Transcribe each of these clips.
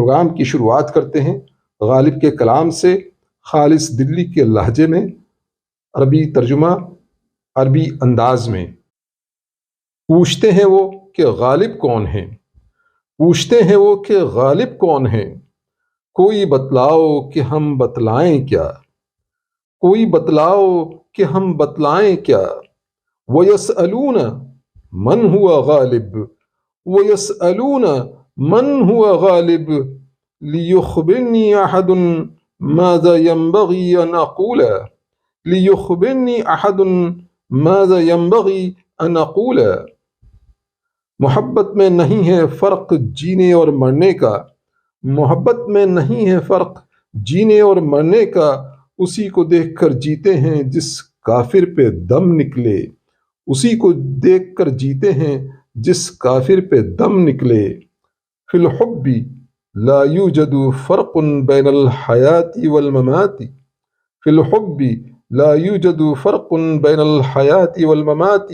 Programme کی شروعات کرتے ہیں غالب کے کلام سے، خالص دلی کے لہجے میں، عربی ترجمہ، عربی انداز میں۔ پوچھتے ہیں وہ کہ غالب کون ہیں؟ پوچھتے ہیں وہ کہ غالب کون ہیں؟ کوئی بتلاؤ کہ ہم بتلائیں کیا؟ کوئی بتلاؤ کہ ہم بتلائیں کیا؟ وَيَسْأَلُونَ مَنْ هُوَ غَالِبٌ وَيَسْأَلُونَ مَنْ هُوَ غَالِبٌ لِيُخْبِرْنِي أَحَدٌ مَاذَا يَنبَغِي أَنْ أَقُولَ لِيُخْبِرْنِي أَحَدٌ مَاذَا يَنبَغِي أَنْ أَقُولَ۔ محبت میں نہیں ہے فرق جینے اور مرنے کا، محبت میں نہیں ہے فرق جینے اور مرنے کا، اسی کو دیکھ کر جیتے ہیں جس کافر پہ دم نکلے، اسی کو دیکھ کر جیتے ہیں جس کافر پہ دم نکلے۔ فی الحب لا یوجد فرق بین الحیات والممات فی الحب لا یوجد فرق بین الحیات والممات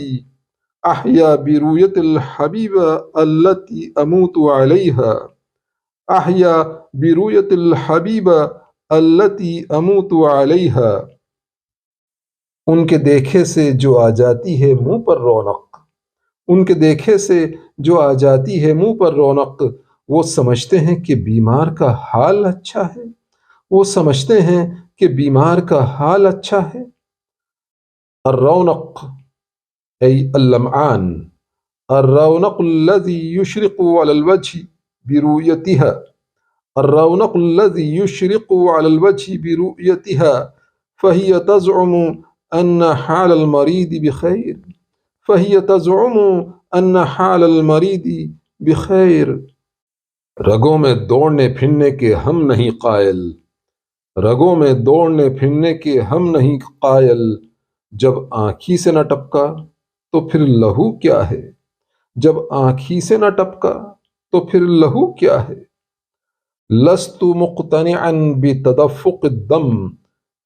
احیا برؤیت الحبیب التی اموت علیہا احیا برؤیت الحبیب التی اموت علیہا۔ ان کے دیکھے سے جو آ جاتی ہے منہ پر رونق، ان کے دیکھے سے جو آ جاتی ہے منہ پر رونق، وہ سمجھتے ہیں کہ بیمار کا حال اچھا ہے، وہ سمجھتے ہیں کہ بیمار کا حال اچھا ہے۔ الرونق ای اللمعان، الرونق الذي يشرق على الوجه برؤيتها، الرونق الذي يشرق على الوجه برؤيتها، فهي تزعم أن حال المريض بخير، فهي تزعم أن حال المريض بخير۔ رگوں میں دوڑنے پھرنے کے ہم نہیں قائل، رگوں میں دوڑنے پھرنے کے ہم نہیں قائل، جب آنکھی سے نہ ٹپکا تو پھر لہو کیا ہے، جب آنکھی سے نہ ٹپکا تو پھر لہو کیا ہے۔ لست مقتنعا بتدفق الدم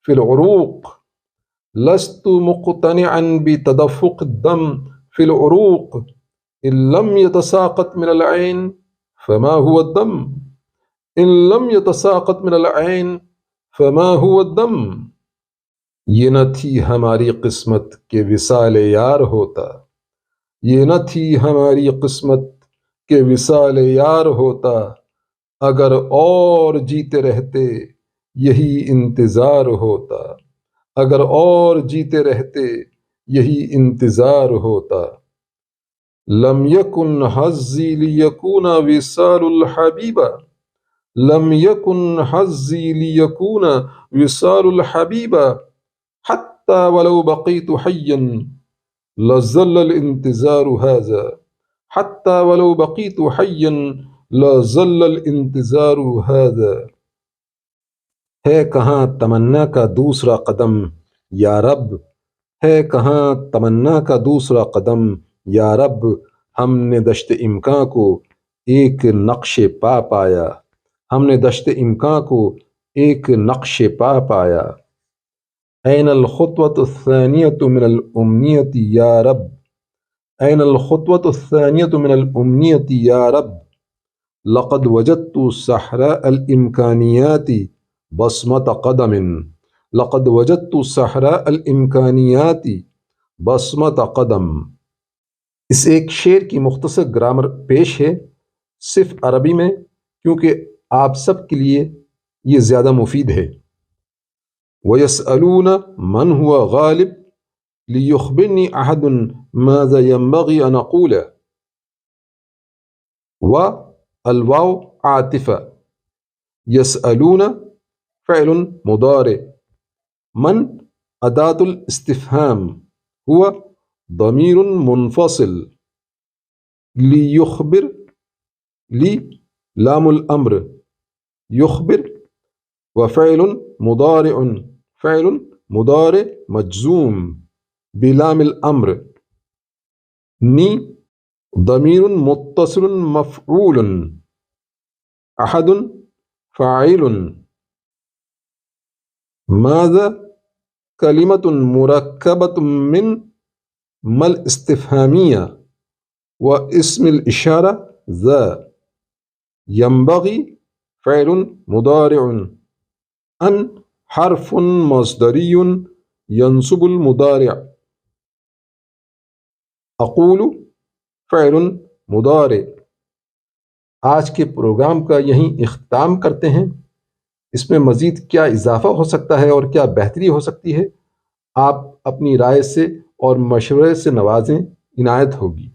فی العروق، لست مقتنعا بتدفق الدم فی العروق، ان لم يتساقط من العین فما هو الدم، ان لم يتساقط من العین فما هو الدم۔ یہ نہ تھی ہماری قسمت کہ وصال یار ہوتا، یہ نہ تھی ہماری قسمت کہ وصال یار ہوتا، اگر اور جیتے رہتے یہی انتظار ہوتا، اگر اور جیتے رہتے یہی انتظار ہوتا۔ لم یکن حظی لیکون وصال الحبیب، لم یکن حظی لیکون وصال الحبیب، حتی ولو بقیت حیا لظل الانتظار هذا، حتی ولو بقیت حیا لظل الانتظار هذا۔ ہے کہاں تمنا کا دوسرا قدم یا رب، ہے کہاں تمنا کا دوسرا قدم یا رب، ہم نے دشت امکاں کو ایک نقش پا پایا، ہم نے دشت امکاں کو ایک نقش پا پایا۔ این الخطوة الثانیة من الامنیة یا رب، این الخطوة الثانیة من الامنیة یا رب، لقد وجدت صحراء الامکانیات بصمت قدم، لقد وجدت صحراء الامکانیات بصمت قدم۔ اس ایک شعر کی مختصر گرامر پیش ہے، صرف عربی میں، کیونکہ آپ سب کے لیے یہ زیادہ مفید ہے۔ وَيَسْأَلُونَ مَنْ هُوَ غَالِبٌ لِيُخْبِرْنِي أَحَدٌ مَاذَا يَنبَغِي أَنْ أَقُولَ۔ والواو عاطفہ، يسألون فعل مضارع، من أداة الاستفهام، هو ضمیر منفصل، ليخبر لي لام الأمر، يخبر وفعل مضارع، فعل مضارع مجزوم بلام الأمر، نی ضمیر متصل مفعول، أحد فاعل، ماذا كلمة مركبة من ما الاستفهامية واسم الإشارة ذا، ينبغي فعل مضارع، ان حرف مصدری ينصب المضارع، اقول فعل مضارع۔ آج کے پروگرام کا یہیں اختتام کرتے ہیں۔ اس میں مزید کیا اضافہ ہو سکتا ہے اور کیا بہتری ہو سکتی ہے، آپ اپنی رائے سے اور مشورے سے نوازیں، عنایت ہوگی۔